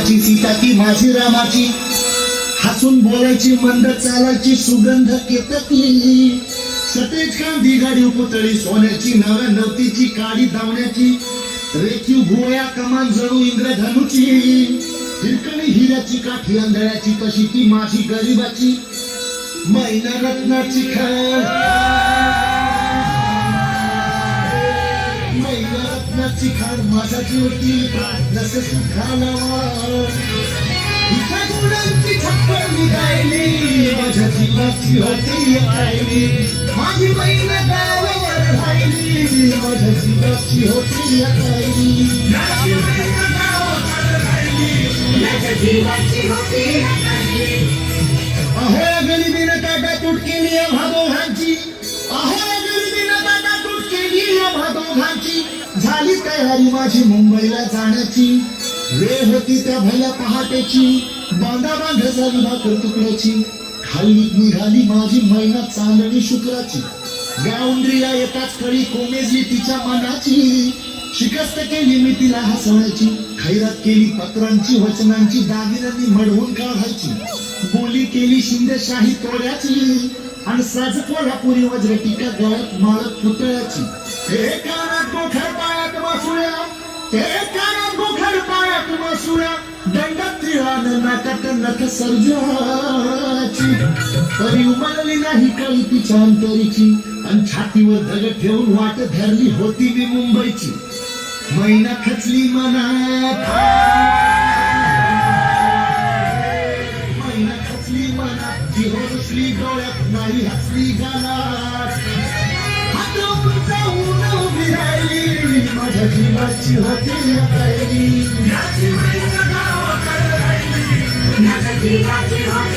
माझी सीता ती माझी रामाची, हसून बोलायची मंद चालायची सुगंध केतकी, सतेज कांदी गाडी पुतळी सोन्याची नव्या नवतीची काडी धावण्याची, रेखीव भुवया कमान जणू इंद्रधनुची, हिरकणी हिऱ्याची काठी आंधळ्याची तशी ती माझी गरीबाची मैना रत्नाची खाण, मैना रत्नाची खाण माझा जीवती नसे सुखालावा, इथं गुणांची छप्पर निघायली माझ्या जीवाची होती राहिली, माझी बहीण गावावर राहिली माझ्या जीवाची होती राहिली, अहो गरिबीनं काटा तूट केली भादोघांची, अहो गरिबीनं काटा तूट केली भादोघांची, झाली तयारी माझी मुंबईला जाण्याची, वेळ होती त्या भल्या पहाटेची, बांधा बांध झाली भाकर तुकड्याची, खाली निघाली माझी मैना चांदणी शुक्राची, गावंद्रिया एकाच कळी कोमेजली तिच्या मनाची, शिकस्त केली मी तिला हसवण्याची, खैरात केली पत्रांची वचनांची दागिन्यांनी मढवून काढायची, बोली केली शिंदेशाही तोड्याची, आणि साज कोल्हापुरी वज्रटिका गळ्यात माळत पुतळ्याची, हे कानात गोखर पायात वासुळ्या, हे कानात गोखर पायात वासुळ्या, दंडात तिळानं नाकात नख सर्जाची, तरी उमलली नाही कळी तिच्या अंतरीची, आणि छातीवर दगड ठेवून वाट धरली होती मी मुंबईची, मैना खचली मनात, मैना खचली मनात, ती हसली डोळ्यात नाही हसली गालात, हात जाऊन उभी राहिली माझ्या जीवाची होती राहिली, माझ्या जीवाची होती